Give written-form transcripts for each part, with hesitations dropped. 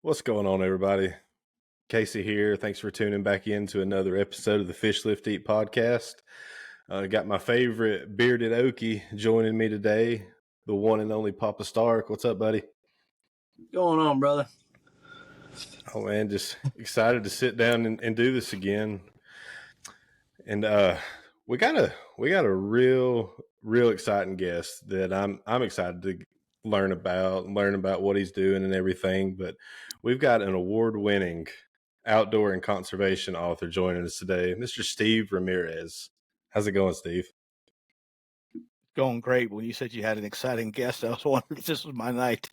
What's going on, everybody? Casey here. Thanks for tuning back in to another episode of the Fish Lift Eat podcast. Got my favorite bearded Okie joining me today, the one and only Papa Stark. What's up, buddy? What's going on, brother? Oh man, just excited to sit down and do this again. And we got a real exciting guest that I'm excited to learn about what he's doing and everything. But we've got an award-winning outdoor and conservation author joining us today, Mr. Steve Ramirez. How's it going, Steve? Going great. When you said you had an exciting guest, I was wondering if this was my night.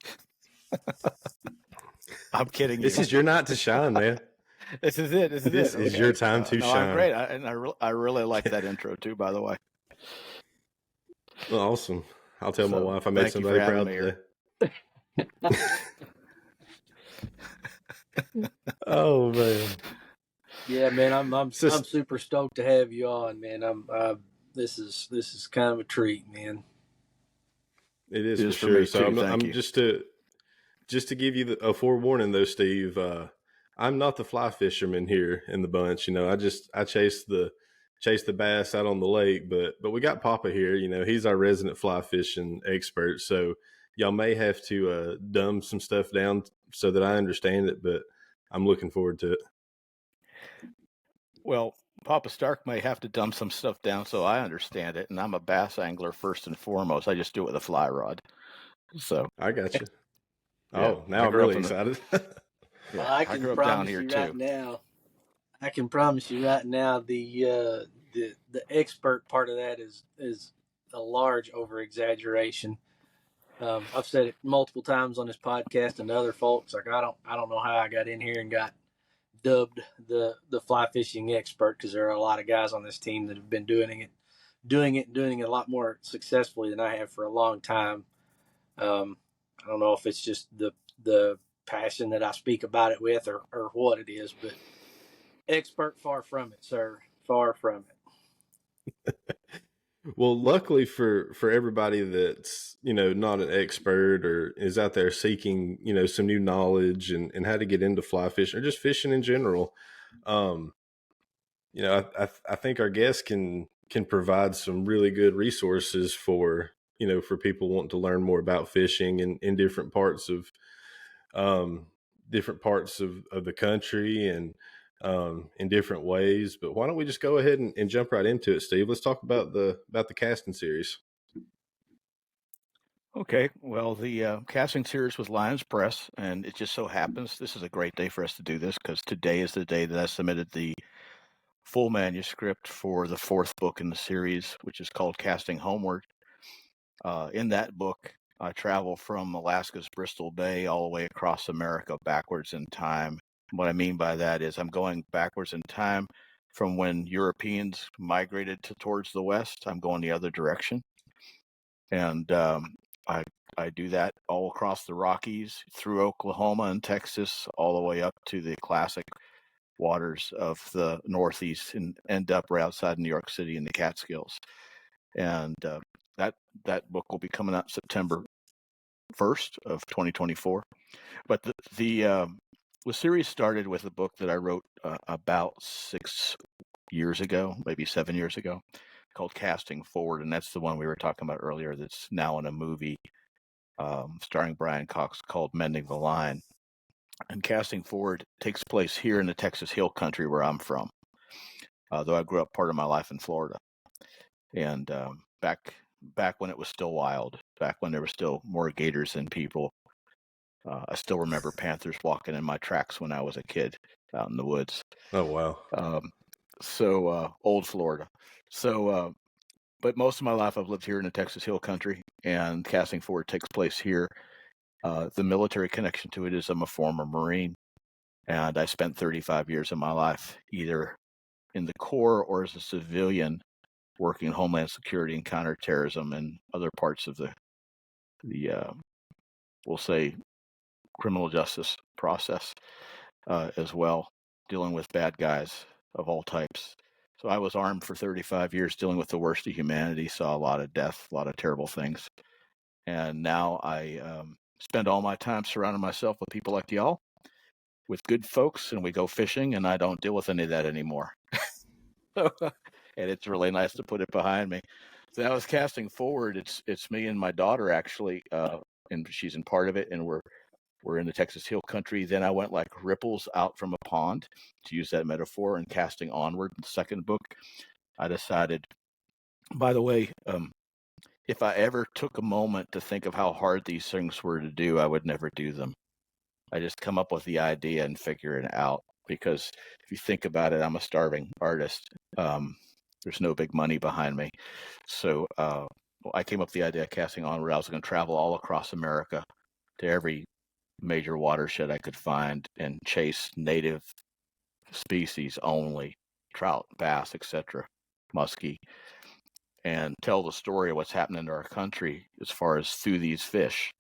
I'm kidding you. This is your night to shine, man. This is it. This is your time to shine. I'm great. I really like that intro too, by the way. Well, awesome. I'll tell my wife I made somebody proud today. Oh man. Yeah, man, I'm super stoked to have you on, man. This is kind of a treat, man. It is for sure. So I'm just to give you a forewarning though, Steve. I'm not the fly fisherman here in the bunch. You know, I chase the bass out on the lake, but we got Papa here. You know, he's our resident fly fishing expert. So y'all may have to dumb some stuff down so that I understand it, but I'm looking forward to it. Well, Papa Stark may have to dumb some stuff down so I understand it, and I'm a bass angler first and foremost. I just do it with a fly rod. So I got you. Oh, now I'm really excited. Well, I can promise you right now. I can promise you right now, the expert part of that is a large over exaggeration. I've said it multiple times on this podcast and to other folks. Like I don't know how I got in here and got dubbed the fly fishing expert, because there are a lot of guys on this team that have been doing it a lot more successfully than I have for a long time. I don't know if it's just the passion that I speak about it with or what it is, but expert, far from it, sir. Far from it. Well, luckily for everybody that's, you know, not an expert or is out there seeking, you know, some new knowledge and how to get into fly fishing or just fishing in general, you know, I think our guests can provide some really good resources for, you know, for people wanting to learn more about fishing in different parts of the country and in different ways. But why don't we just go ahead and jump right into it, Steve? Let's talk about the casting series. Okay. Well, the casting series was Lions Press, and it just so happens this is a great day for us to do this because today is the day that I submitted the full manuscript for the fourth book in the series, which is called Casting Homeward. In that book, I travel from Alaska's Bristol Bay all the way across America backwards in time. What I mean by that is I'm going backwards in time from when Europeans migrated towards the west. I'm going the other direction. And I do that all across the Rockies, through Oklahoma and Texas, all the way up to the classic waters of the Northeast and end up right outside New York City in the Catskills. And that book will be coming out September 1st of 2024. But the series started with a book that I wrote about 6 years ago, maybe 7 years ago, called Casting Forward, and that's the one we were talking about earlier that's now in a movie starring Brian Cox called Mending the Line. And Casting Forward takes place here in the Texas Hill Country where I'm from, though I grew up part of my life in Florida. And back when it was still wild, back when there were still more gators than people, I still remember panthers walking in my tracks when I was a kid out in the woods. Oh, wow. Old Florida. But most of my life I've lived here in the Texas Hill Country, and Casting Forward takes place here. The military connection to it is I'm a former Marine, and I spent 35 years of my life either in the Corps or as a civilian working Homeland Security and counterterrorism and other parts of the we'll say, criminal justice process as well, dealing with bad guys of all types. So I was armed for 35 years, dealing with the worst of humanity, saw a lot of death, a lot of terrible things. And now I spend all my time surrounding myself with people like y'all with good folks and we go fishing, and I don't deal with any of that anymore. And it's really nice to put it behind me. So that was casting forward. It's me and my daughter actually, and she's in part of it, and we're in the Texas Hill Country. Then I went like ripples out from a pond, to use that metaphor, and casting onward. In the second book, I decided, by the way, if I ever took a moment to think of how hard these things were to do, I would never do them. I just come up with the idea and figure it out. Because if you think about it, I'm a starving artist. There's no big money behind me. So I came up with the idea of casting onward. I was going to travel all across America to every major watershed I could find and chase native species only, trout, bass, etc., muskie, and tell the story of what's happening to our country as far as through these fish.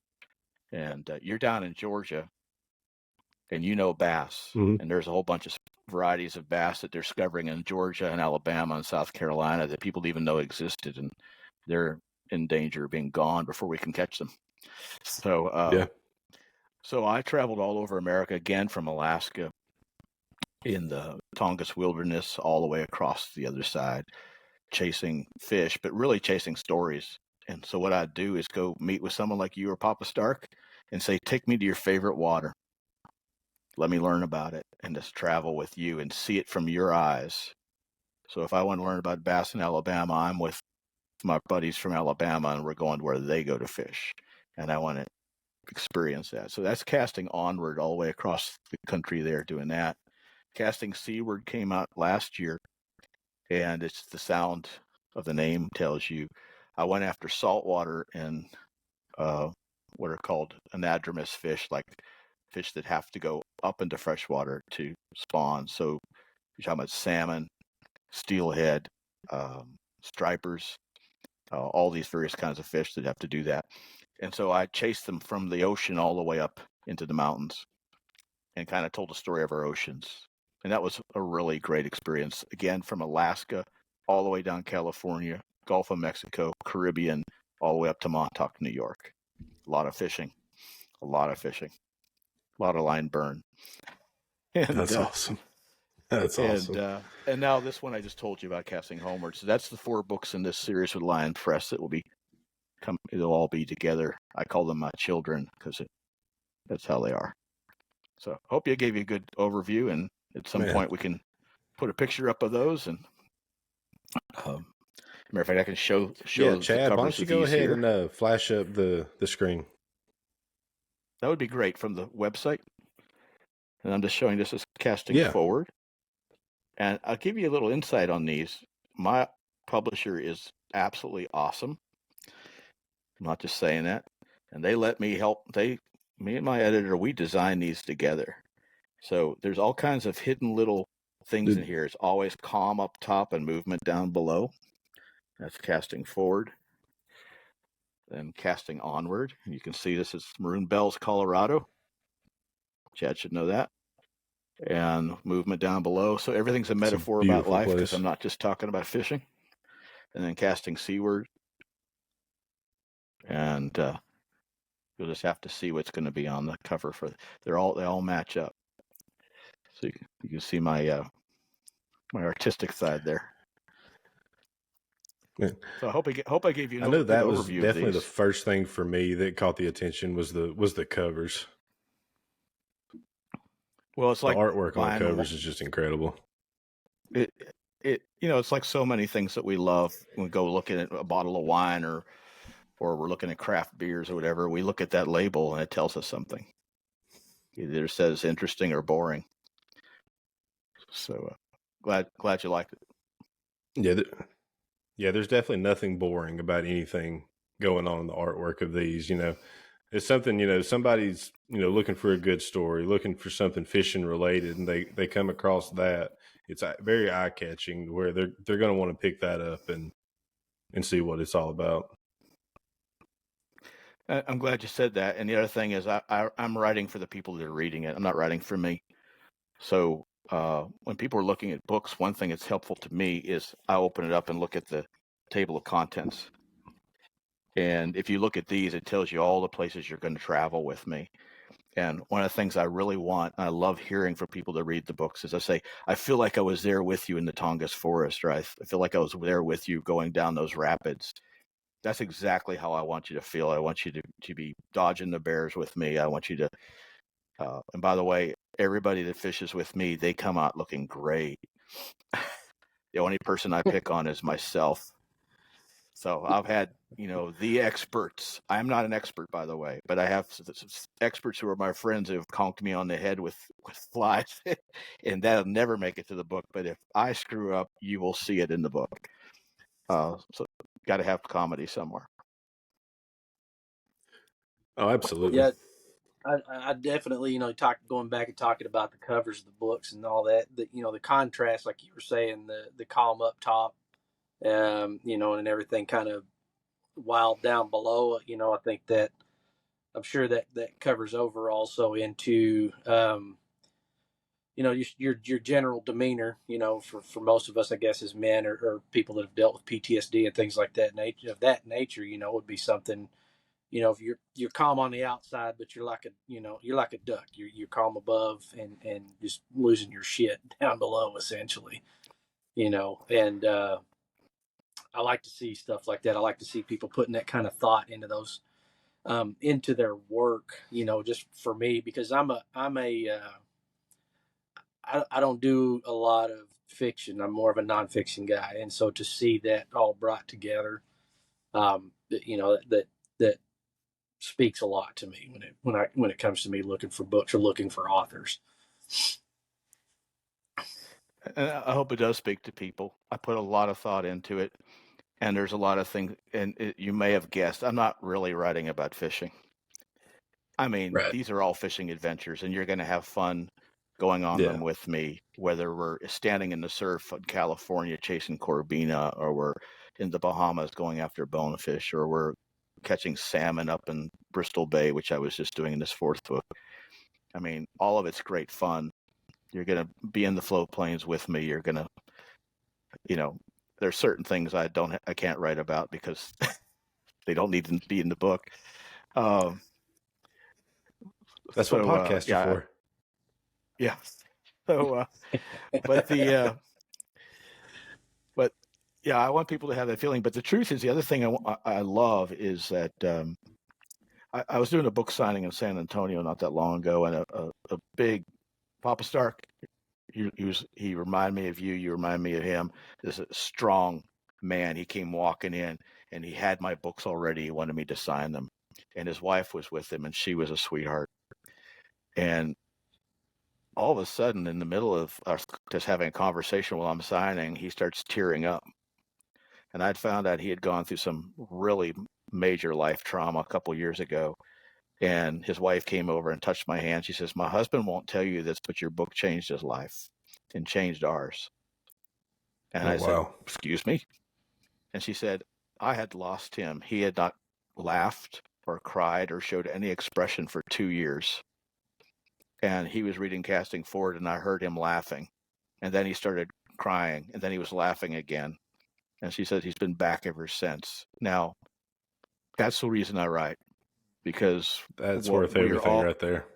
And you're down in Georgia, and you know bass, and there's a whole bunch of varieties of bass that they're discovering in Georgia and Alabama and South Carolina that people didn't even know existed, and they're in danger of being gone before we can catch them. So So I traveled all over America, again from Alaska in the Tongass wilderness all the way across the other side, chasing fish, but really chasing stories. And so what I'd do is go meet with someone like you or Papa Stark and say, take me to your favorite water. Let me learn about it, and just travel with you and see it from your eyes. So if I want to learn about bass in Alabama, I'm with my buddies from Alabama, and we're going to where they go to fish. And I want to experience that. So that's casting onward all the way across the country there, doing that. Casting seaward came out last year, and it's the sound of the name tells you. I went after saltwater and what are called anadromous fish, like fish that have to go up into freshwater to spawn. So you're talking about salmon, steelhead, stripers, all these various kinds of fish that have to do that. And so I chased them from the ocean all the way up into the mountains and kind of told the story of our oceans. And that was a really great experience. Again, from Alaska all the way down California, Gulf of Mexico, Caribbean, all the way up to Montauk, New York. A lot of fishing, a lot of line burn. And, that's awesome. That's awesome. And now this one I just told you about, casting homeward. So that's the 4 books in this series with Lion Press that will be it'll all be together. I call them my children because that's how they are. So hope you gave you a good overview, and at some point we can put a picture up of those. And matter of fact, I can show. Yeah, Chad, why don't you go ahead and flash up the screen? That would be great from the website. And I'm just showing this as casting forward. And I'll give you a little insight on these. My publisher is absolutely awesome. I'm not just saying that. And they let me help. Me and my editor, we design these together. So there's all kinds of hidden little things in here. It's always calm up top and movement down below. That's casting forward. Then casting onward. And you can see this is Maroon Bells, Colorado. Chad should know that. And movement down below. So everything's a metaphor about life, because I'm not just talking about fishing. And then casting seaward. And you'll just have to see what's going to be on the cover for. They all match up. So you can see my my artistic side there. Yeah. So I hope I gave you. I know that was definitely the first thing for me that caught the attention was the covers. Well, it's like the artwork on the covers is just incredible. It's like so many things that we love. When we go looking at a bottle of wine or we're looking at craft beers or whatever, we look at that label and it tells us something. It either says interesting or boring. So glad you liked it. Yeah, there's definitely nothing boring about anything going on in the artwork of these. It's something, somebody's, looking for a good story, looking for something fishing related, and they come across that. It's very eye catching where they're going to want to pick that up and see what it's all about. I'm glad you said that. And the other thing is I'm writing for the people that are reading it. I'm not writing for me. So when people are looking at books, one thing that's helpful to me is I open it up and look at the table of contents. And if you look at these, it tells you all the places you're going to travel with me. And one of the things I really want, and I love hearing from people that read the books, is I say, I feel like I was there with you in the Tongass forest, or I feel like I was there with you going down those rapids. That's exactly how I want you to feel. I want you to be dodging the bears with me. I want you to, and by the way, everybody that fishes with me, they come out looking great. The only person I pick on is myself. So I've had, the experts. I'm not an expert, by the way, but I have experts who are my friends who have conked me on the head with flies, and that'll never make it to the book. But if I screw up, you will see it in the book. So got to have comedy somewhere. Oh, absolutely. Yeah, I definitely, going back and talking about the covers of the books and all that, the contrast, like you were saying, the calm up top, and everything kind of wild down below. I think that I'm sure that covers over also into, your general demeanor, for most of us, I guess, as men or people that have dealt with PTSD and things like that nature, would be something. If you're calm on the outside, but you're like a duck. You're calm above and just losing your shit down below, essentially. And I like to see stuff like that. I like to see people putting that kind of thought into those, into their work. Just for me, because I don't do a lot of fiction. I'm more of a nonfiction guy, and so to see that all brought together, that speaks a lot to me when it comes to me looking for books or looking for authors. And I hope it does speak to people. I put a lot of thought into it, and there's a lot of things. And you may have guessed, I'm not really writing about fishing. I mean, Right. These are all fishing adventures, and you're going to have fun going on them with me, whether we're standing in the surf in California chasing Corbina, or we're in the Bahamas going after bonefish, or we're catching salmon up in Bristol Bay, which I was just doing in this fourth book. I mean, all of it's great fun. You're going to be in the float planes with me. You're going to, there's certain things I can't write about because they don't need to be in the book. That's what podcasts are for. Yeah. So, I want people to have that feeling. But the truth is, the other thing I love is that I was doing a book signing in San Antonio not that long ago, and a big Papa Stark, he reminded me of you. You remind me of him. This strong man. He came walking in, and he had my books already. He wanted me to sign them, and his wife was with him, and she was a sweetheart. And all of a sudden, in the middle of us just having a conversation while I'm signing, he starts tearing up. And I'd found out he had gone through some really major life trauma a couple years ago. And his wife came over and touched my hand. She says, "My husband won't tell you this, but your book changed his life and changed ours." And I said, "Excuse me?" And she said, "I had lost him. He had not laughed or cried or showed any expression for 2 years. And he was reading Casting Forward, and I heard him laughing. And then he started crying, and then he was laughing again." And she said he's been back ever since. Now, that's the reason I write, because that's worth everything right there.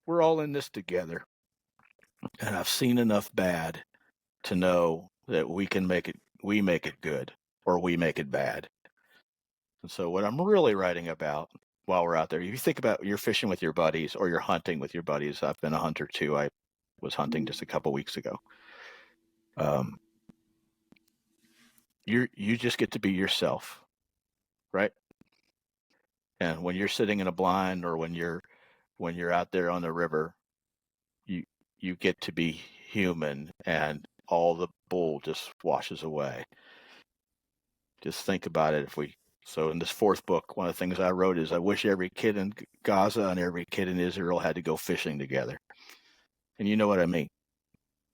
We're all in this together. And I've seen enough bad to know that we make it good, or we make it bad. And so what I'm really writing about while we're out there, if you think about you're fishing with your buddies or you're hunting with your buddies. I've been a hunter too. I was hunting just a couple weeks ago. You just get to be yourself, right? And when you're sitting in a blind, or when you're out there on the river, you get to be human, and all the bull just washes away. Just think about it. So in this fourth book, one of the things I wrote is, I wish every kid in Gaza and every kid in Israel had to go fishing together. And you know what I mean?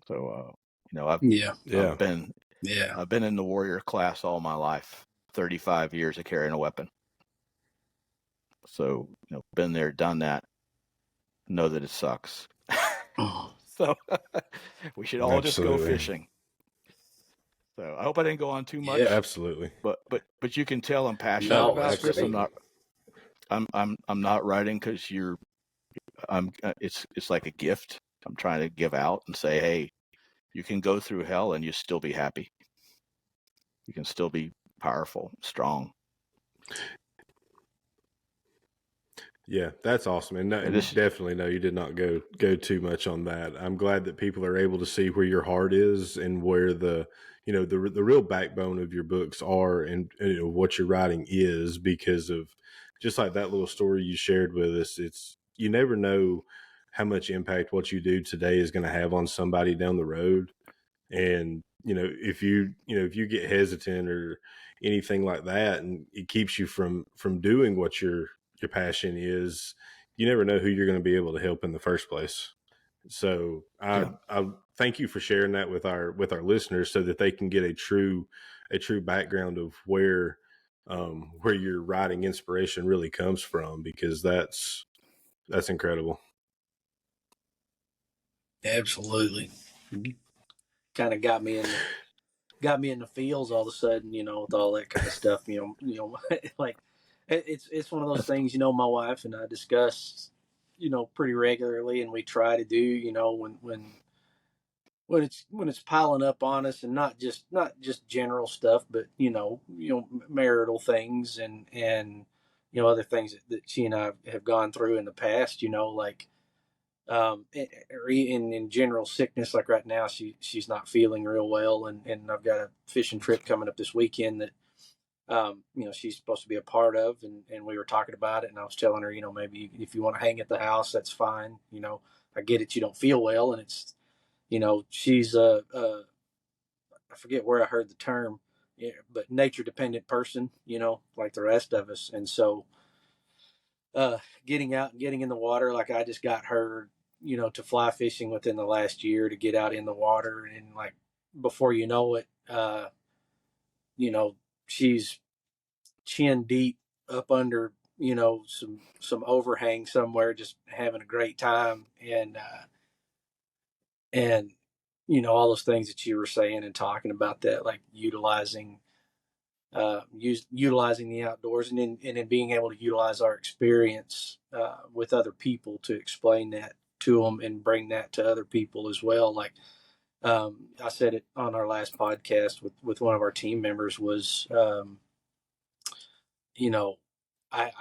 So, I've been in the warrior class all my life, 35 years of carrying a weapon. So, been there, done that, know that it sucks. So we should all just go fishing. So I hope I didn't go on too much. Yeah, absolutely. But you can tell I'm passionate about this. I'm not writing because you're it's like a gift. I'm trying to give out and say, hey, you can go through hell and you still be happy. You can still be powerful, strong. Yeah, that's awesome. And definitely, no, you did not go too much on that. I'm glad that people are able to see where your heart is and where the real backbone of your books are, and what your writing is, because of just like that little story you shared with us. It's, you never know how much impact what you do today is going to have on somebody down the road. And if you get hesitant or anything like that, and it keeps you from doing what your passion is, you never know who you're going to be able to help in the first place. So I thank you for sharing that with our listeners, so that they can get a true background of where your writing inspiration really comes from, because that's incredible. Absolutely. Kind of got me in the fields all of a sudden, with all that kind of stuff, like it's one of those things, my wife and I discuss, pretty regularly, and we try to do, when it's piling up on us, and not just general stuff, but marital things, and other things that she and I have gone through in the past, like or in general sickness. Like right now, she's not feeling real well, and I've got a fishing trip coming up this weekend that she's supposed to be a part of, and we were talking about it, and I was telling her, maybe if you want to hang at the house, that's fine. I get it, you don't feel well, and it's she's I forget where I heard the term, but nature dependent person, like the rest of us. And so getting out and getting in the water, like I just got her, to fly fishing within the last year, to get out in the water, and like before you know it, she's chin deep up under, some overhang somewhere, just having a great time. And all those things that you were saying and talking about, that like utilizing the outdoors, and in being able to utilize our experience with other people to explain that to them and bring that to other people as well. Like I said it on our last podcast with one of our team members, was I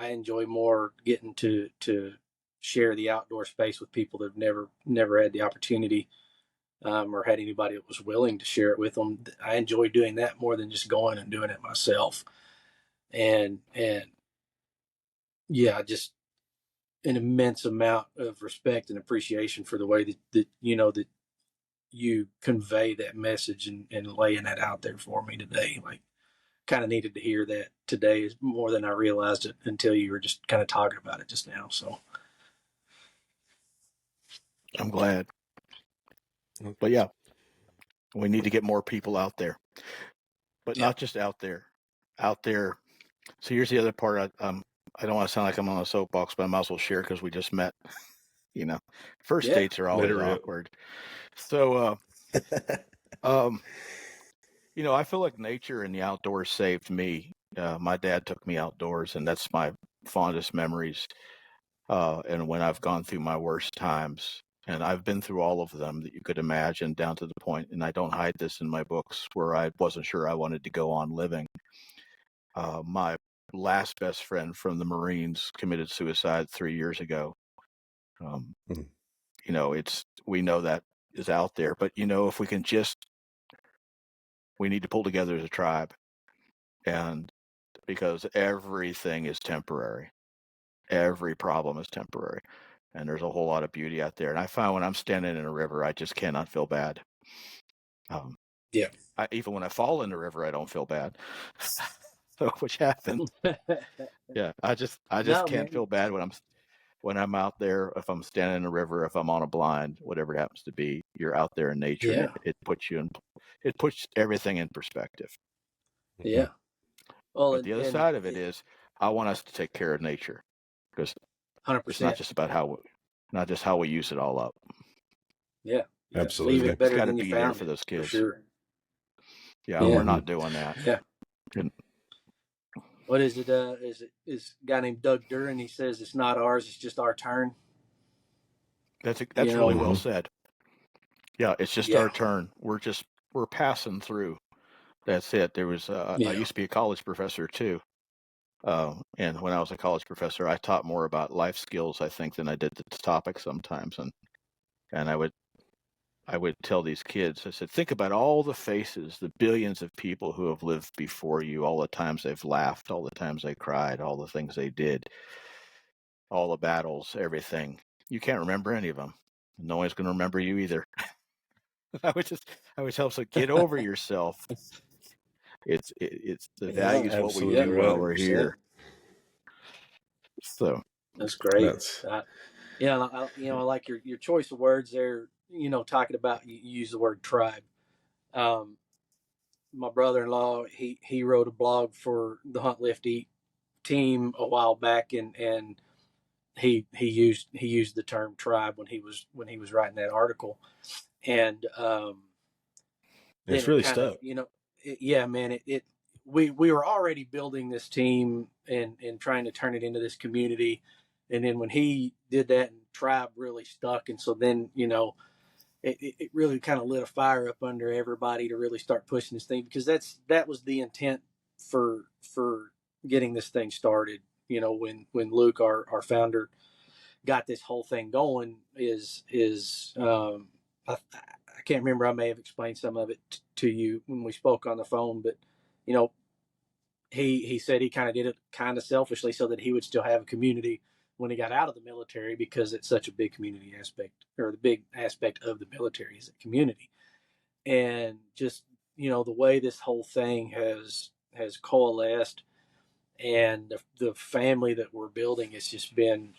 enjoy more getting to share the outdoor space with people that have never had the opportunity, or had anybody that was willing to share it with them. I enjoy doing that more than just going and doing it myself. And yeah, just an immense amount of respect and appreciation for the way that you convey that message, and laying that out there for me today. Like, kind of needed to hear that today more than I realized it until you were just kind of talking about it just now. So I'm glad. But yeah, we need to get more people out there, but not just out there. So here's the other part. I don't want to sound like I'm on a soapbox, but I might as well share, because we just met. First dates are always awkward. So, I feel like nature and the outdoors saved me. My dad took me outdoors, and that's my fondest memories. And when I've gone through my worst times, and I've been through all of them that you could imagine, down to the point, and I don't hide this in my books, where I wasn't sure I wanted to go on living. My last best friend from the Marines committed suicide 3 years ago. We know that is out there, but if we can we need to pull together as a tribe, and because everything is temporary, every problem is temporary, and there's a whole lot of beauty out there. And I find when I'm standing in a river, I just cannot feel bad. Even when I fall in the river, I don't feel bad. So, which happens. Yeah, I just can't feel bad when I'm out there. If I'm standing in a river, if I'm on a blind, whatever it happens to be, you're out there in nature. Yeah. And it puts everything in perspective. Yeah. Well, but the other side of it is, I want us to take care of nature, because 100%. It's not just about how we use it all up. Yeah, absolutely. Leave it better it's got to than be you there found for those kids. For sure. Yeah, we're not doing that. Yeah. What is it? Is a guy named Doug Duran? He says it's not ours; it's just our turn. That's really well said. Yeah, it's just our turn. We're passing through. That's it. There was I used to be a college professor too, and when I was a college professor, I taught more about life skills, I think, than I did the topic sometimes. And I would tell these kids, I said, think about all the faces, the billions of people who have lived before you, all the times they've laughed, all the times they cried, all the things they did, all the battles, everything. You can't remember any of them. No one's going to remember you either. I would tell them, get over yourself. It's the value is what we do while we're here. So that's great. I like your choice of words there. Talking about, you use the word tribe. My brother-in-law, he wrote a blog for the Hunt Lift Eat team a while back, and he used the term tribe when he was writing that article, and it's really stuck. Man, we were already building this team and trying to turn it into this community, and then when he did that, and tribe really stuck, and so then it really kind of lit a fire up under everybody to really start pushing this thing, because that was the intent for getting this thing started. When Luke, our founder, got this whole thing going, I can't remember. I may have explained some of it to you when we spoke on the phone, but he said he kind of did it kind of selfishly so that he would still have a community when he got out of the military, because it's such a big community aspect, or the big aspect of the military is the community. And just, the way this whole thing has coalesced, and the family that we're building, it's been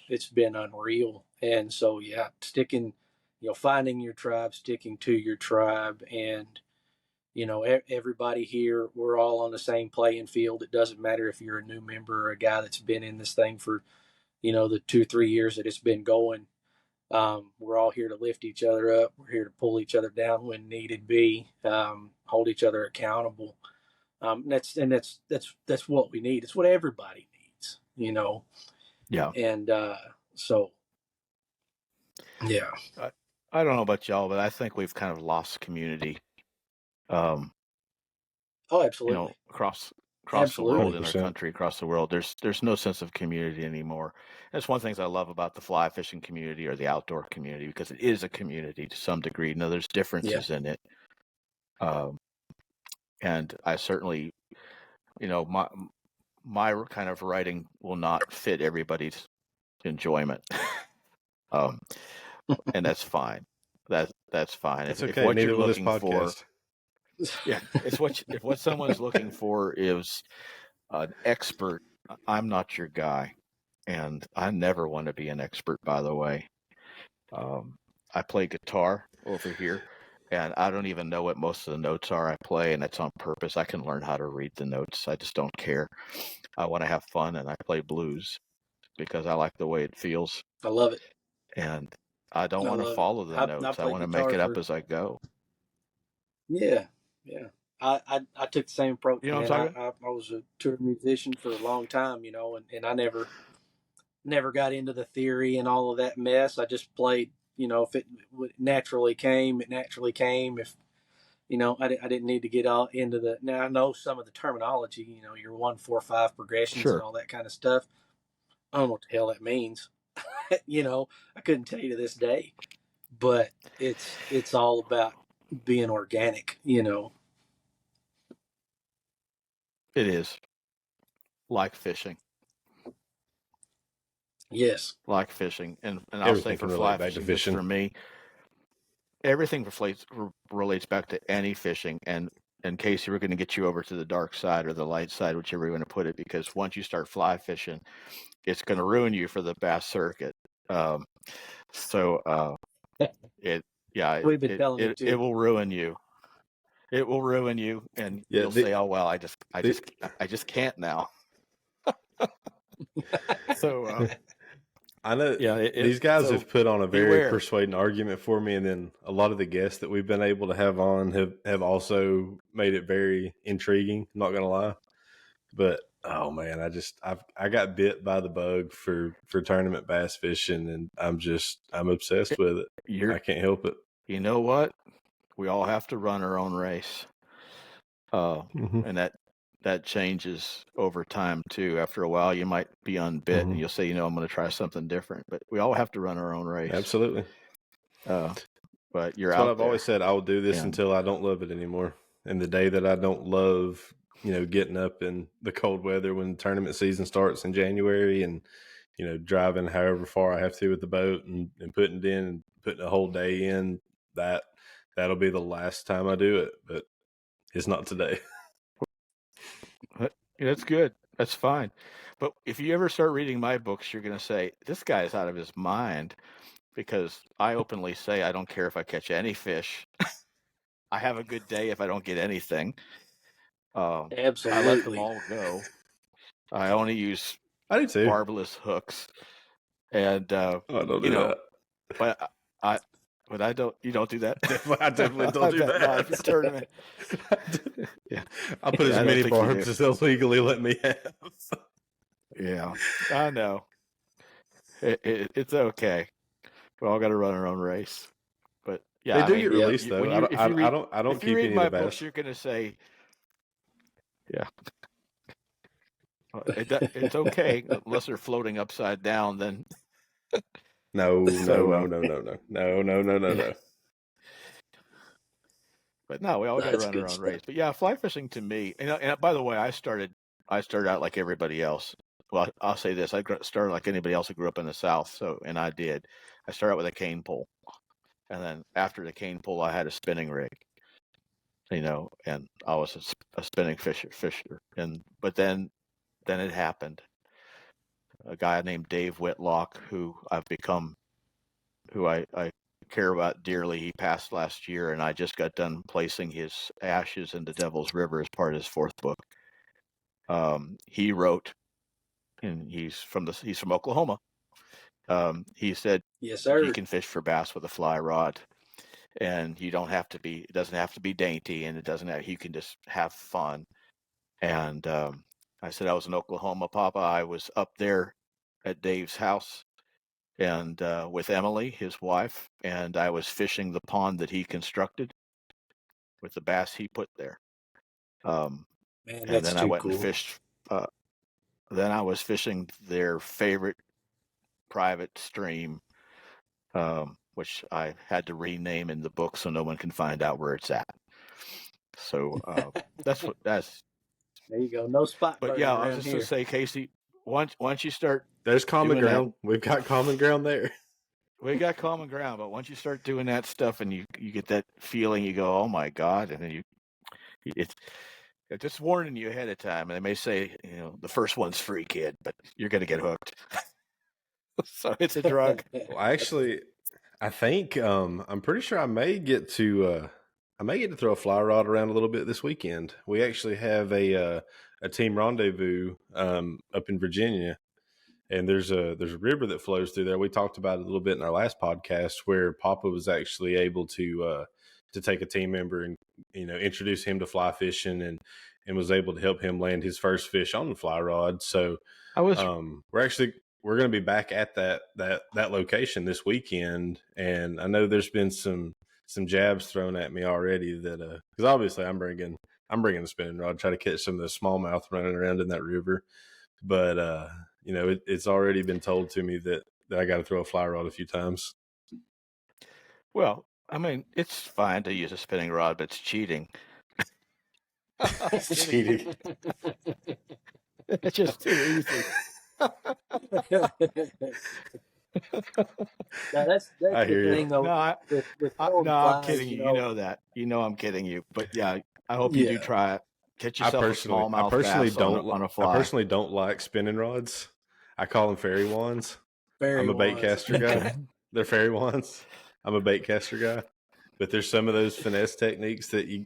unreal. And so, sticking, finding your tribe, sticking to your tribe, and everybody here, we're all on the same playing field. It doesn't matter if you're a new member or a guy that's been in this thing for the 2-3 years that it's been going. We're all here to lift each other up. We're here to pull each other down when needed be, hold each other accountable. That's what we need. It's what everybody needs, Yeah. And so, yeah. I don't know about y'all, but I think we've kind of lost community. Oh, absolutely. Across the world, in our country, across the world, there's no sense of community anymore. That's one of the things I love about the fly fishing community or the outdoor community, because it is a community to some degree. There's differences in it. And I certainly, my kind of writing will not fit everybody's enjoyment. And that's fine. That's fine. It's if okay. What Neither you're will looking this podcast. If what someone's looking for is an expert, I'm not your guy, and I never want to be an expert. By the way, I play guitar over here, and I don't even know what most of the notes are I play, and that's on purpose. I can learn how to read the notes. I just don't care. I want to have fun, and I play blues because I like the way it feels. I love it. And I don't want to follow the notes. I want to make it up as I go. Yeah. I took the same approach. You know what I'm talking about? I was a tour musician for a long time, and I never got into the theory and all of that mess. I just played, if it naturally came, it naturally came. If, I didn't need to get all into the, now I know some of the terminology, your 1, 4, 5 progressions and all that kind of stuff. I don't know what the hell that means. I couldn't tell you to this day, but it's all about being organic, It is. Like fishing. Yes. Like fishing. And I'll say for fly fishing, for me, everything relates back to any fishing. And in case you were going to get you over to the dark side or the light side, whichever you want to put it, because once you start fly fishing, it's going to ruin you for the bass circuit. We've been telling you too. It will ruin you. It will ruin you, and you'll say, "Oh well, I just can't now." So I know these guys have put on a very persuading argument for me, and then a lot of the guests that we've been able to have on have also made it very intriguing. I'm not going to lie, But oh man, I got bit by the bug for tournament bass fishing, and I'm obsessed with it. I can't help it. You know what? We all have to run our own race. And that changes over time too. After a while, you might be unbit and you'll say, I'm going to try something different. But we all have to run our own race. Absolutely. But you're That's out what I've there. always said. I will do this until I don't love it anymore. And the day that I don't love, getting up in the cold weather when the tournament season starts in January and, driving however far I have to with the boat and putting it in and putting a whole day in, that'll be the last time I do it. But it's not today. That's good. That's fine. But if you ever start reading my books, you're going to say, this guy's out of his mind, because I openly say I don't care if I catch any fish. I have a good day if I don't get anything. Absolutely. I let them all go. I only use barbless hooks. And, I don't do that. But I don't. You don't do that. I definitely don't do that. Not if it's a tournament. I'll put as many barbs as they'll legally let me have. Yeah, I know. It's okay. We all got to run our own race. But yeah, they do get released though. I don't keep any of the bass. Books, you're going to say, yeah. It's okay unless they're floating upside down. Then no. But no, we all got to run our own race. But yeah, fly fishing to me, and by the way, I started out like everybody else. Well, I'll say this: I started like anybody else who grew up in the South. And I did. I started out with a cane pole, and then after the cane pole, I had a spinning rig. And I was a spinning fisher. But then it happened. A guy named Dave Whitlock, who I care about dearly, he passed last year, and I just got done placing his ashes into Devil's River as part of his fourth book. He wrote, and he's from Oklahoma. He said, "Yes, sir. You can fish for bass with a fly rod, and it doesn't have to be dainty, and you can just have fun." And I said, I was in Oklahoma, Papa. I was up there at Dave's house and with Emily, his wife, and I was fishing the pond that he constructed with the bass he put there. Man, and then I went and fished. Then I was fishing their favorite private stream, which I had to rename in the book so no one can find out where it's at. So that's. There you go. No spot. But yeah, I was just going to say, Casey, once you start, there's common ground. We've got common ground there. We got common ground, but once you start doing that stuff and you get that feeling, you go, oh my God, and then it's just warning you ahead of time. And they may say, the first one's free, kid, but you're going to get hooked. So it's a drug. Well, actually, I think I'm pretty sure I may get to throw a fly rod around a little bit this weekend. We actually have a team rendezvous up in Virginia, and there's a river that flows through there. We talked about it a little bit in our last podcast, where Papa was actually able to take a team member and introduce him to fly fishing and was able to help him land his first fish on the fly rod. So we're going to be back at that location this weekend, and I know there's been some jabs thrown at me already that because obviously I'm bringing a spinning rod, try to catch some of the smallmouth running around in that river, but it's already been told to me that I got to throw a fly rod a few times. Well, I mean, it's fine to use a spinning rod, but it's cheating. It's cheating. It's just too easy. That's I hear you. No, I'm kidding you. You know that. I'm kidding you. But yeah, I hope you do try it. Catch yourself a smallmouth bass on a fly. I personally don't like spinning rods. I call them fairy wands. I'm a bait caster guy. They're fairy wands. I'm a bait caster guy. But there's some of those finesse techniques that you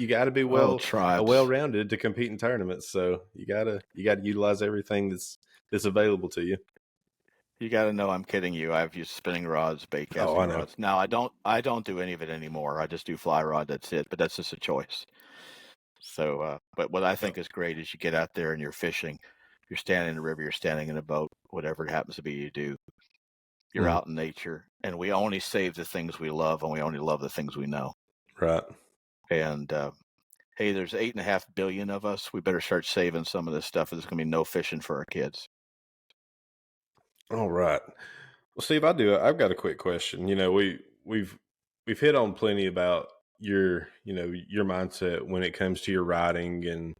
got to be well-rounded to compete in tournaments. So you got to utilize everything that's available to you. You got to know I'm kidding you. I've used spinning rods, bait casting rods. Now I don't do any of it anymore. I just do fly rod. That's it. But that's just a choice. So, but what I think is great is you get out there and you're fishing. You're standing in the river, you're standing in a boat, whatever it happens to be you do. You're out in nature, and we only save the things we love, and we only love the things we know. Right. And hey, there's 8.5 billion of us. We better start saving some of this stuff. There's going to be no fishing for our kids. All right. Well, Steve, I've got a quick question. You know, we've hit on plenty about your mindset when it comes to your writing, and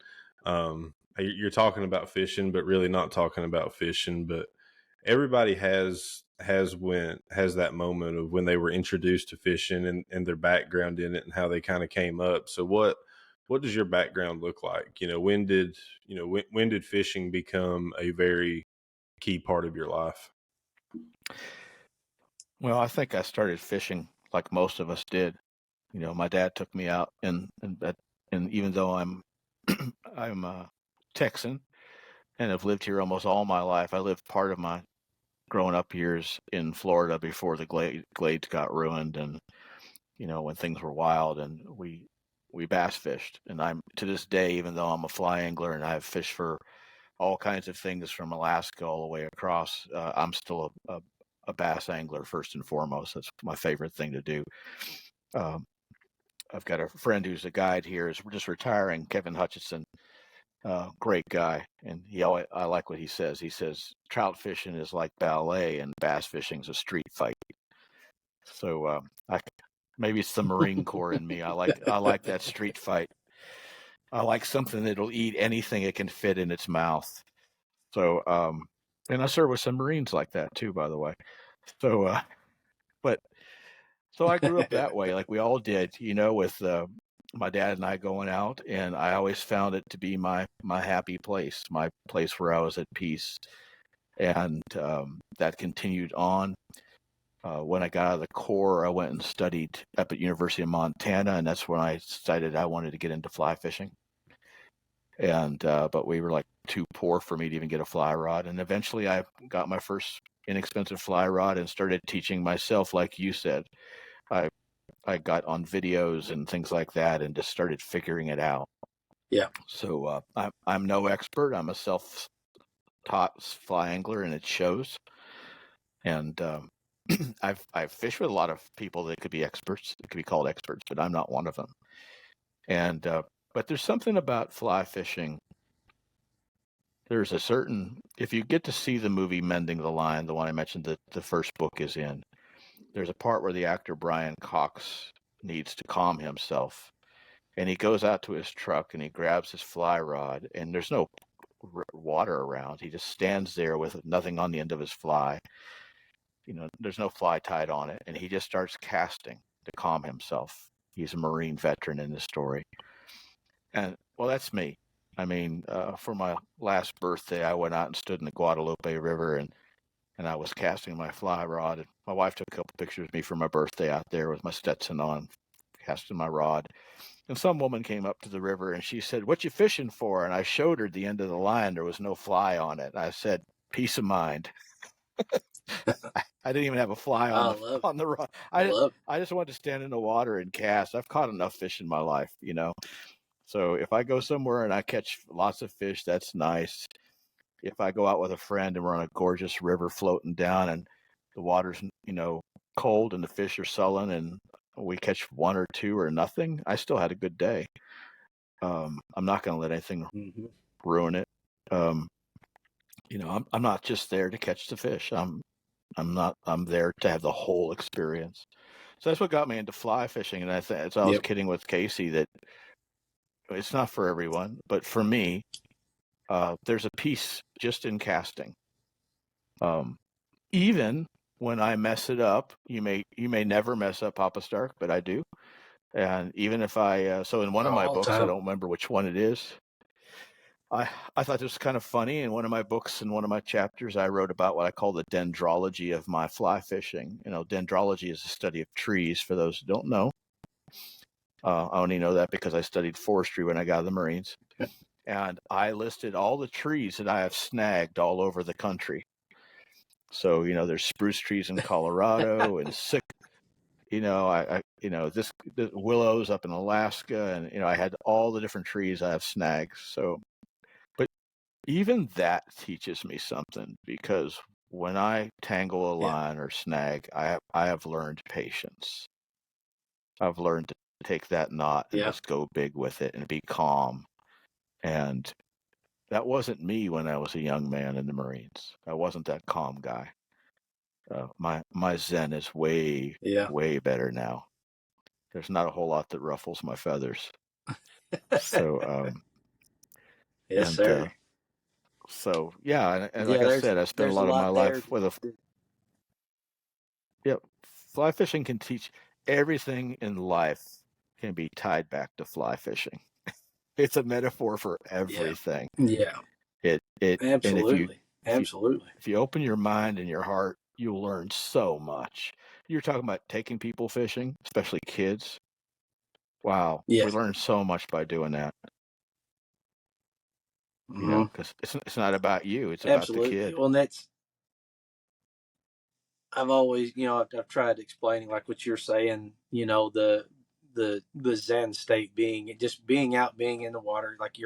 you're talking about fishing, but really not talking about fishing. But everybody has that moment of when they were introduced to fishing and their background in it and how they kind of came up. So what does your background look like? You know, when did fishing become a very key part of your life? Well, I think I started fishing like most of us did. You know, my dad took me out, and even though I'm Texan and have lived here almost all my life, I lived part of my growing up years in Florida before the glades got ruined, and when things were wild, and we bass fished. And I'm to this day, even though I'm a fly angler and I've fished for all kinds of things from Alaska all the way across, I'm still a bass angler first and foremost. That's my favorite thing to do. I've got a friend who's a guide here, is just retiring, Kevin Hutchinson. Great guy, and I like what he says. He says trout fishing is like ballet and bass fishing is a street fight. So maybe it's the Marine Corps in me. I like that street fight. I like something that'll eat anything it can fit in its mouth. So and I served with some Marines like that too, by the way. So so I grew up that way, like we all did, with my dad and I going out, and I always found it to be my happy place, my place where I was at peace. And that continued on. When I got out of the Corps, I went and studied up at University of Montana, and that's when I decided I wanted to get into fly fishing. And but we were like too poor for me to even get a fly rod. And eventually I got my first inexpensive fly rod and started teaching myself, like you said. I got on videos and things like that and just started figuring it out. Yeah. So I'm no expert. I'm a self-taught fly angler, and it shows. And I've fished with a lot of people that could be experts, that could be called experts, but I'm not one of them. And but there's something about fly fishing. There's a certain, if you get to see the movie Mending the Line, the one I mentioned that the first book is in, there's a part where the actor Brian Cox needs to calm himself. And he goes out to his truck and he grabs his fly rod, and there's no water around. He just stands there with nothing on the end of his fly. There's no fly tied on it. And he just starts casting to calm himself. He's a Marine veteran in the story. And, well, that's me. I mean, for my last birthday, I went out and stood in the Guadalupe River, and I was casting my fly rod. And my wife took a couple pictures of me for my birthday out there with my Stetson on, casting my rod. And some woman came up to the river and she said, "What you fishing for?" And I showed her the end of the line. There was no fly on it. I said, "Peace of mind." I didn't even have a fly on the rod. I just wanted to stand in the water and cast. I've caught enough fish in my life, So if I go somewhere and I catch lots of fish, that's nice. If I go out with a friend and we're on a gorgeous river floating down and the water's, cold and the fish are sullen and we catch one or two or nothing, I still had a good day. I'm not going to let anything ruin it. I'm not just there to catch the fish. I'm there to have the whole experience. So that's what got me into fly fishing. And I was kidding with Casey that it's not for everyone, but for me, there's a piece just in casting. Even when I mess it up, you may never mess up Papa Stark, but I do. And even if so in one of my books, I don't remember which one it is, I thought this was kind of funny. In one of my books, in one of my chapters, I wrote about what I call the dendrology of my fly fishing. Dendrology is the study of trees, for those who don't know. I only know that because I studied forestry when I got out of the Marines. And I listed all the trees that I have snagged all over the country. So, there's spruce trees in Colorado and this the willows up in Alaska, and I had all the different trees I have snags. So, but even that teaches me something, because when I tangle a line or snag, I have learned patience. I've learned to take that knot and just go big with it and be calm. And that wasn't me when I was a young man in the Marines. I wasn't that calm guy. My Zen is way better now. There's not a whole lot that ruffles my feathers. So, yes, sir. So yeah, and like I said, I spent a lot of my life with fly fishing can teach everything in life can be tied back to fly fishing. It's a metaphor for everything. Yeah. It Absolutely. And if you open your mind and your heart, you'll learn so much. You're talking about taking people fishing, especially kids. Wow. We learn so much by doing that. Because it's not about you, it's about the kid. Well, I've always, I've tried explaining like what you're saying, the Zen state being just being out, being in the water, like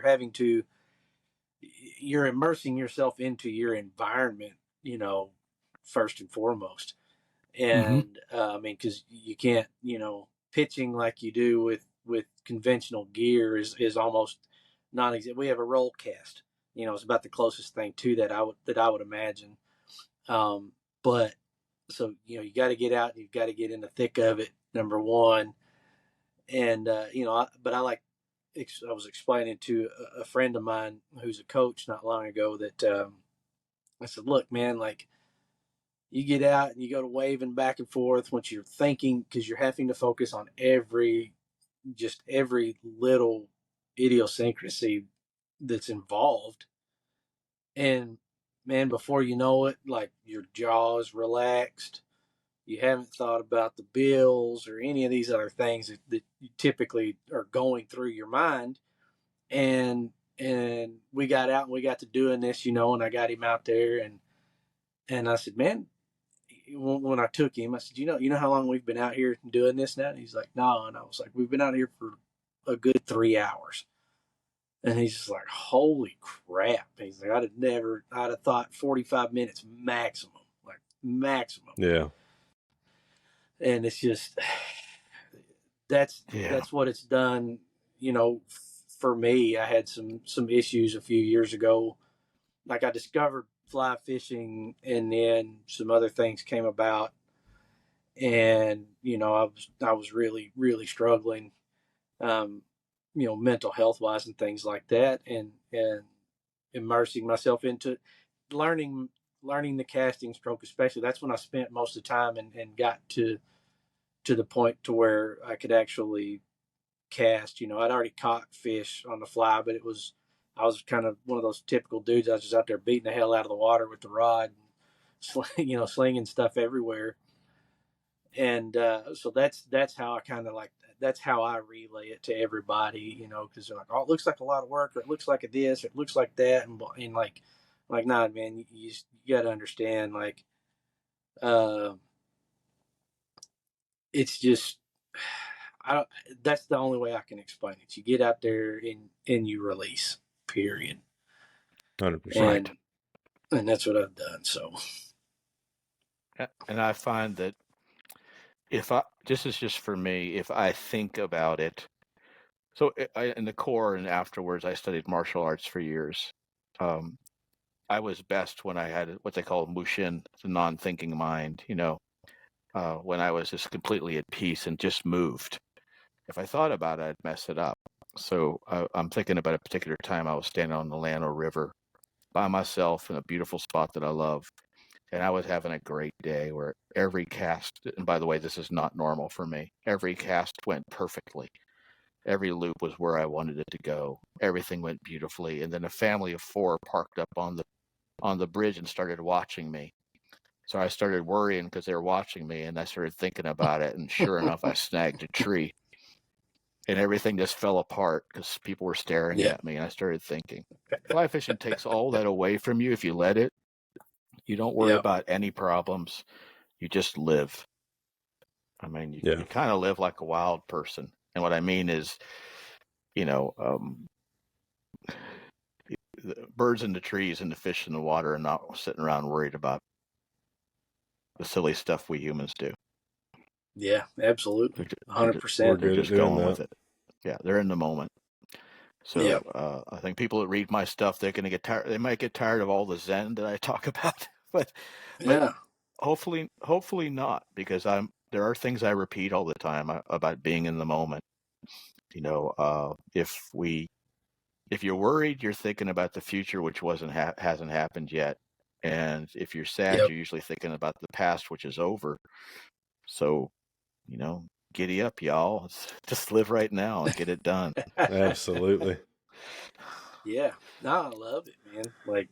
you're immersing yourself into your environment, first and foremost. And I mean, because you can't, pitching like you do with conventional gear is almost non-existent. We have a roll cast, it's about the closest thing to that I would imagine. But so you got to get out, you've got to get in the thick of it, number one. And but I was explaining to a friend of mine who's a coach not long ago that I said, look, man, like you get out and you go to waving back and forth once you're thinking, because you're having to focus on every little idiosyncrasy that's involved. And man, before you know it, like your jaw's relaxed. You haven't thought about the bills or any of these other things that you typically are going through your mind. And we got out and we got to doing this, and I got him out there and I said, man, when I took him, I said, you know how long we've been out here doing this now? And he's like, no. And I was like, we've been out here for a good 3 hours. And he's just like, holy crap. And he's like, I'd have thought 45 minutes maximum, like maximum. Yeah. And it's just, that's what it's done. For me, I had some issues a few years ago. Like I discovered fly fishing and then some other things came about. And, I was really, really struggling, mental health wise and things like that. And immersing myself into learning the casting stroke, especially. That's when I spent most of the time and got to the point to where I could actually cast. I'd already caught fish on the fly, but I was kind of one of those typical dudes. I was just out there beating the hell out of the water with the rod, and, slinging stuff everywhere. And so that's how I kind of that's how I relay it to everybody, because they're like, oh, it looks like a lot of work, or it looks like this, or it looks like that, and like, nah, man, you got to understand, like, it's just, that's the only way I can explain it. You get out there and you release, period. 100%. And that's what I've done. So, and I find that this is just for me, if I think about it. So in the Corps and afterwards, I studied martial arts for years. I was best when I had what they call mushin, the non-thinking mind, when I was just completely at peace and just moved. If I thought about it, I'd mess it up. So I'm thinking about a particular time I was standing on the Llano River by myself in a beautiful spot that I love. And I was having a great day where every cast, and by the way, this is not normal for me, every cast went perfectly. Every loop was where I wanted it to go. Everything went beautifully. And then a family of 4 parked up on the bridge and started watching me. So I started worrying because they were watching me, and I started thinking about it. And sure enough, I snagged a tree. And everything just fell apart because people were staring at me. And I started thinking, fly fishing takes all that away from you if you let it. You don't worry about any problems. You just live. I mean, you kind of live like a wild person. And what I mean is, the birds in the trees and the fish in the water are not sitting around worried about the silly stuff we humans do. Yeah, absolutely. 100%. They're just going with it. Yeah, they're in the moment. So I think people that read my stuff, they're going to get tired. They might get tired of all the Zen that I talk about, but hopefully not, because there are things I repeat all the time about being in the moment. If you're worried, you're thinking about the future, which hasn't happened yet, and if you're sad, you're usually thinking about the past, which is over. So, giddy up, y'all. Just live right now and get it done. Absolutely. Yeah. No, I love it, man. Like,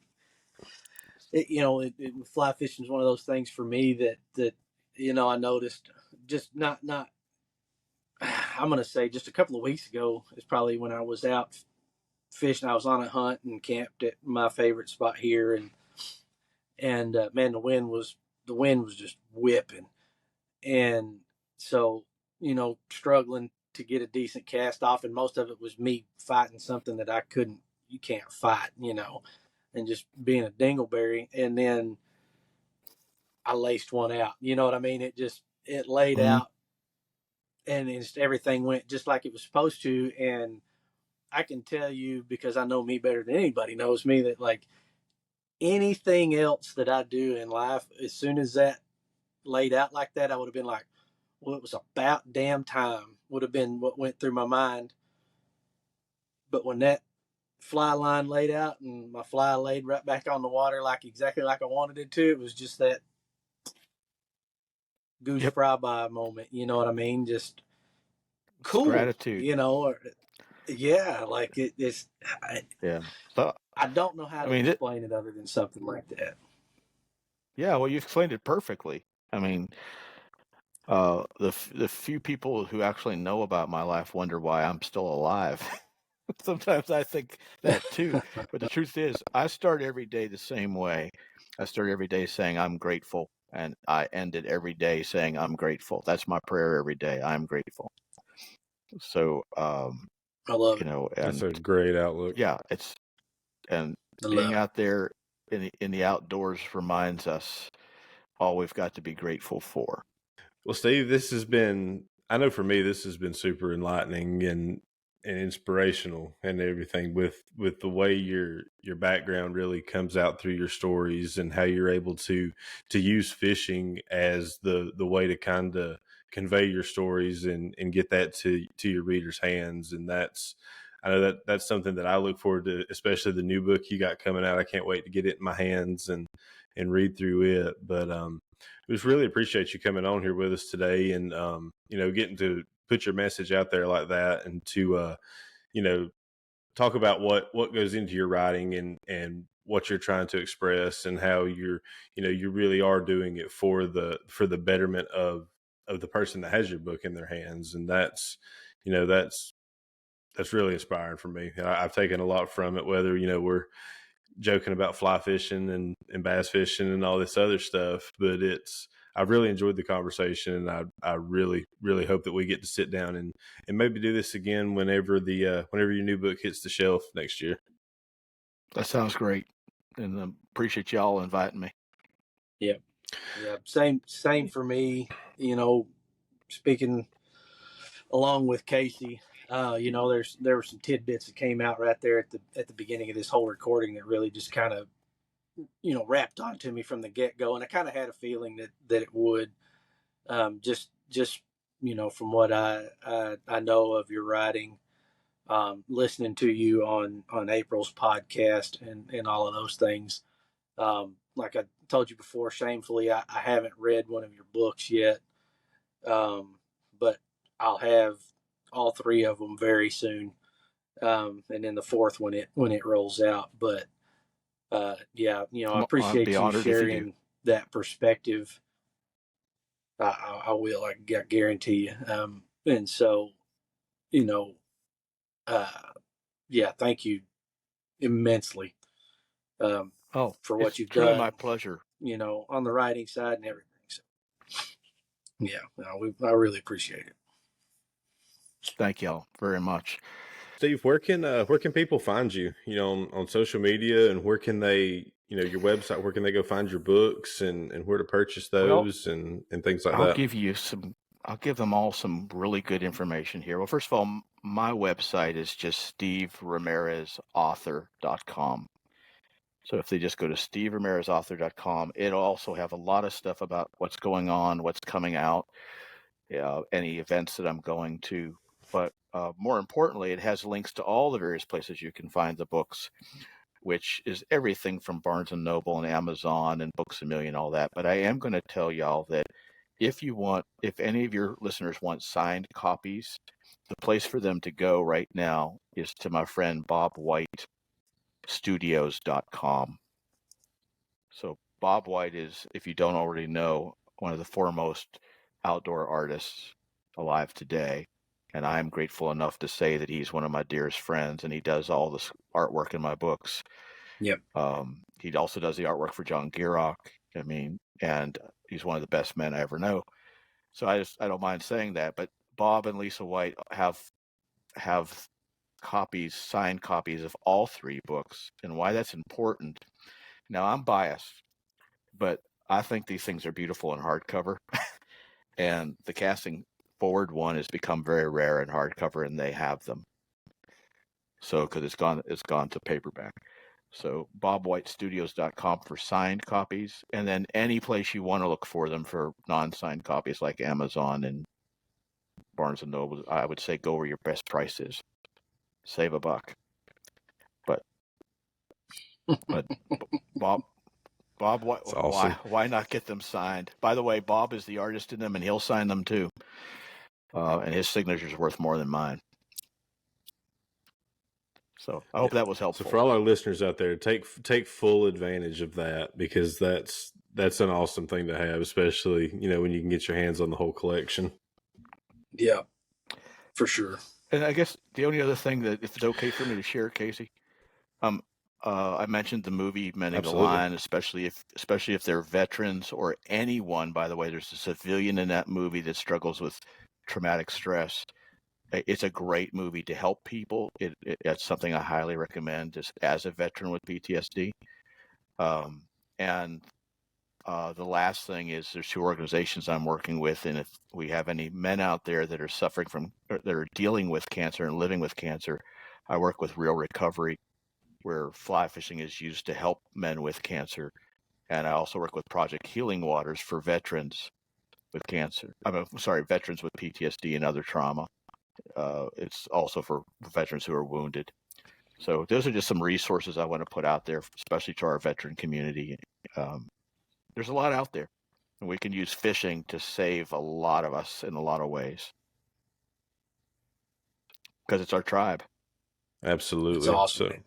fly fishing is one of those things for me that I noticed just not I'm going to say just a couple of weeks ago is probably when I was out fishing. I was on a hunt and camped at my favorite spot here, and man, the wind was just whipping, and so struggling to get a decent cast off, and most of it was me fighting something that you can't fight, and just being a dingleberry. And then I laced one out, you know what I mean? It laid out, and everything went just like it was supposed to. And I can tell you, because I know me better than anybody knows me, that like anything else that I do in life, as soon as that laid out like that, I would have been like, well, it was about damn time, would have been what went through my mind. But when that fly line laid out and my fly laid right back on the water, exactly like I wanted it to, it was just that goose fry by moment. You know what I mean? Just cool. It's gratitude. Like it's. So I don't know how to explain it other than something like that. Yeah, well, you explained it perfectly. I mean, the few people who actually know about my life wonder why I'm still alive. Sometimes I think that too. But the truth is, I start every day the same way. I start every day saying I'm grateful, and I end it every day saying I'm grateful. That's my prayer every day. I'm grateful. So, I love it. That's a great outlook. Yeah, being out there in the outdoors reminds us all we've got to be grateful for. Well, Steve, I know for me, this has been super enlightening and inspirational and everything with the way your background really comes out through your stories and how you're able to use fishing as the way to kind of convey your stories and get that to your readers' hands. And I know that's something that I look forward to, especially the new book you got coming out. I can't wait to get it in my hands and read through it. But we just really appreciate you coming on here with us today and getting to put your message out there like that and to talk about what goes into your writing and what you're trying to express and how you really are doing it for the betterment of the person that has your book in their hands. And that's really inspiring for me. I've taken a lot from it, whether we're joking about fly fishing and bass fishing and all this other stuff, but I've really enjoyed the conversation, and I really, really hope that we get to sit down and maybe do this again whenever your new book hits the shelf next year. That sounds great, and appreciate y'all inviting me. Yeah. Same for me. Speaking along with Casey, there were some tidbits that came out right there at the beginning of this whole recording that really just kind of wrapped onto me from the get-go, and I kind of had a feeling that it would, just from what I know of your writing, listening to you on April's podcast and all of those things. Like I told you before, shamefully, I haven't read one of your books yet, but I'll have all three of them very soon, and then the fourth when it rolls out. But I appreciate you sharing that perspective. I will. I guarantee you. And so, thank you immensely. For what you've done. My pleasure. On the writing side and everything. So, Yeah, no, I really appreciate it. Thank y'all very much. Steve, where can people find you? On social media, and where can they, your website? Where can they go find your books, and where to purchase those, and things like that? I'll give them all some really good information here. Well, first of all, my website is just SteveRamirezAuthor.com. So if they just go to SteveRamirezAuthor.com, it'll also have a lot of stuff about what's going on, what's coming out, any events that I'm going to. But more importantly, it has links to all the various places you can find the books, which is everything from Barnes & Noble and Amazon and Books A Million, all that. But I am going to tell y'all that if any of your listeners want signed copies, the place for them to go right now is to my friend Bob White, Studios.com. So Bob White is, if you don't already know, one of the foremost outdoor artists alive today. And I'm grateful enough to say that he's one of my dearest friends, and he does all this artwork in my books. Yep. He also does the artwork for John Gierach. And he's one of the best men I ever know. So I don't mind saying that. But Bob and Lisa White have signed copies of all three books. And why that's important. Now, I'm biased, but I think these things are beautiful in hardcover. And the Casting Forward one has become very rare in hardcover, and they have them. So, because it's gone to paperback. So BobWhiteStudios.com for signed copies, and then any place you want to look for them for non-signed copies like Amazon and Barnes & Noble. I would say go where your best price is. Save a buck. But Bob, awesome. why not get them signed? By the way, Bob is the artist in them, and he'll sign them too. And his signature is worth more than mine. So I hope that was helpful. So for all our listeners out there, take full advantage of that, because that's an awesome thing to have, especially, when you can get your hands on the whole collection. Yeah, for sure. And I guess the only other thing that, if it's okay for me to share, Casey, I mentioned the movie Men in the Line, especially if they're veterans or anyone. By the way, there's a civilian in that movie that struggles with traumatic stress. It's a great movie to help people. It's something I highly recommend just as a veteran with PTSD. And the last thing is there's two organizations I'm working with, and if we have any men out there that are dealing with cancer and living with cancer, I work with Real Recovery, where fly fishing is used to help men with cancer. And I also work with Project Healing Waters for veterans with cancer. Veterans with PTSD and other trauma. It's also for veterans who are wounded. So those are just some resources I want to put out there, especially to our veteran community. There's a lot out there, and we can use fishing to save a lot of us in a lot of ways, because it's our tribe. Absolutely. It's awesome.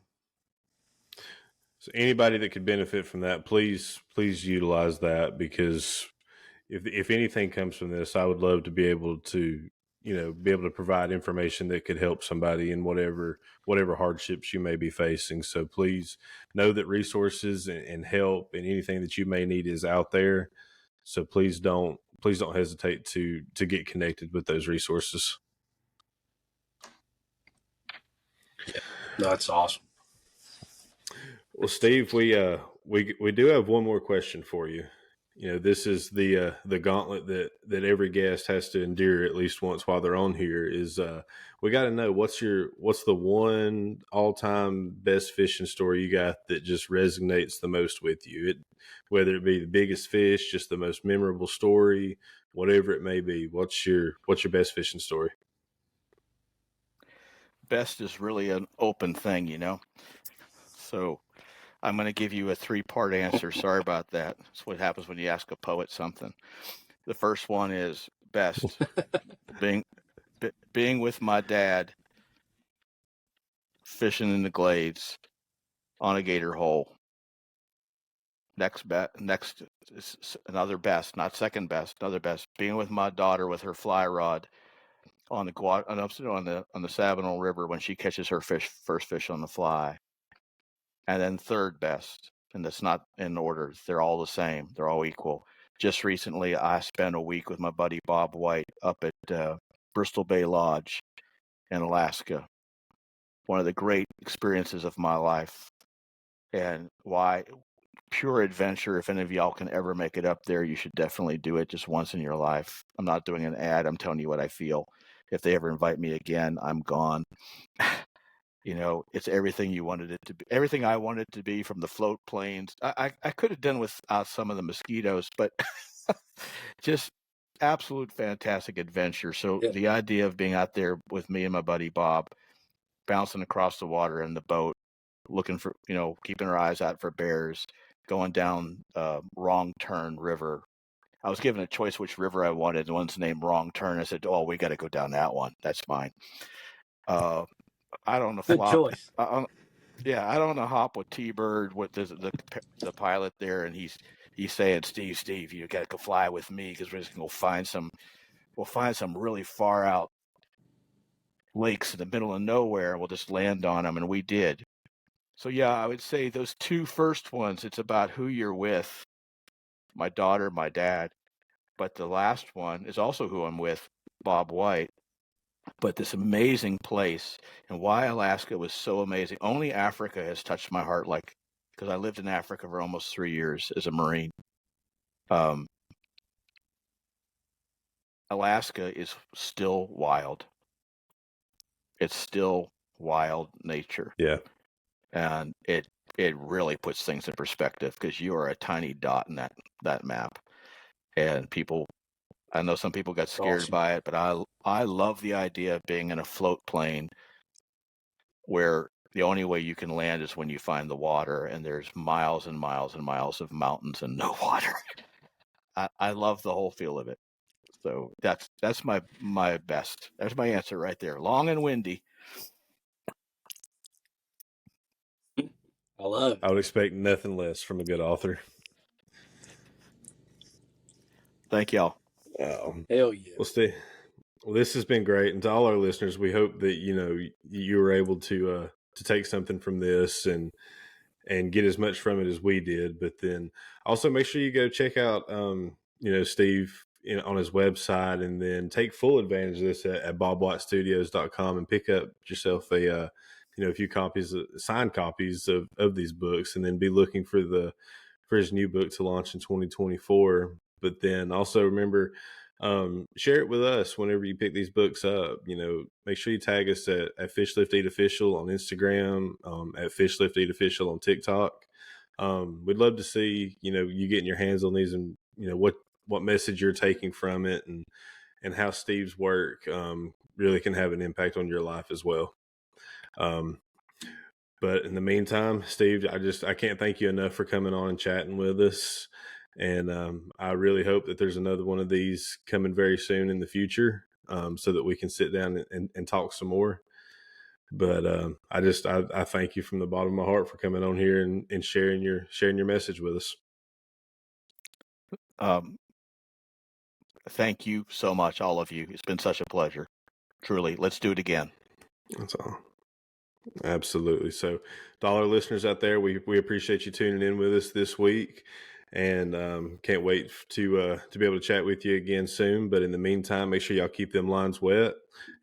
So anybody that could benefit from that, please utilize that, because if anything comes from this, I would love to be able to provide information that could help somebody in whatever hardships you may be facing. So please know that resources and help and anything that you may need is out there. So please don't hesitate to get connected with those resources. Yeah, that's awesome. Well, Steve, we do have one more question for you. This is the gauntlet that every guest has to endure at least once while they're on here. Is we got to know what's the one all-time best fishing story you got that just resonates the most with you? Whether it be the biggest fish, just the most memorable story, whatever it may be. What's your best fishing story? Best is really an open thing, So I'm going to give you a 3-part answer. Sorry about that. That's what happens when you ask a poet something. The first one is best. being with my dad, fishing in the glades on a gator hole. Next is another best, not second best, another best. Being with my daughter with her fly rod on the Sabinal River when she catches her first fish on the fly. And then third best, and that's not in order. They're all the same. They're all equal. just recently, I spent a week with my buddy Bob White up at Bristol Bay Lodge in Alaska. One of the great experiences of my life, and why pure adventure. If any of y'all can ever make it up there, you should definitely do it just once in your life. I'm not doing an ad. I'm telling you what I feel. If they ever invite me again, I'm gone. You know, it's everything you wanted it to be, everything I wanted it to be, from the float planes. I could have done without some of the mosquitoes, but just absolute fantastic adventure. So the idea of being out there with me and my buddy Bob, bouncing across the water in the boat, looking for, you know, keeping our eyes out for bears, going down Wrong Turn River. I was given a choice which river I wanted. One's named Wrong Turn. I said, "Oh, we got to go down that one. That's mine." I don't know. Good choice. I don't know. Hop with T-Bird, with the pilot there, and he's saying, Steve, you got to go fly with me, because we're just gonna we'll find some really far out lakes in the middle of nowhere. We'll just land on them, and we did. So yeah, I would say those two first ones, it's about who you're with, my daughter, my dad. But the last one is also who I'm with, Bob White. But this amazing place, and why Alaska was so amazing. Only Africa has touched my heart, like, because I lived in Africa for almost 3 years as a Marine. Alaska is still wild. It's still wild nature. Yeah. And it really puts things in perspective, because you are a tiny dot in that map. And I know some people got scared by it, but I love the idea of being in a float plane where the only way you can land is when you find the water, and there's miles and miles and miles of mountains and no water. I love the whole feel of it. So that's my best. That's my answer right there. Long and windy. I love it. I would expect nothing less from a good author. Thank y'all. Hell yeah. Well, this has been great, and to all our listeners, we hope that you were able to take something from this and get as much from it as we did. But then also make sure you go check out Steve on his website, and then take full advantage of this at bobwhitestudios.com and pick up yourself a few copies, signed copies of these books, and then be looking for his new book to launch in 2024. But then also remember, share it with us whenever you pick these books up. Make sure you tag us at Fish Lift Eat Official on Instagram, at Fish Lift Eat Official on TikTok. We'd love to see, you getting your hands on these, and, what message you're taking from it, and how Steve's work really can have an impact on your life as well. But in the meantime, Steve, I can't thank you enough for coming on and chatting with us. And I really hope that there's another one of these coming very soon in the future, so that we can sit down and talk some more. But I thank you from the bottom of my heart for coming on here and sharing your message with us. Thank you so much, all of you. It's been such a pleasure. Truly. Let's do it again. That's all. Absolutely. So to all our listeners out there, we appreciate you tuning in with us this week, and can't wait to be able to chat with you again soon. But in the meantime, make sure y'all keep them lines wet,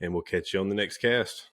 and we'll catch you on the next cast.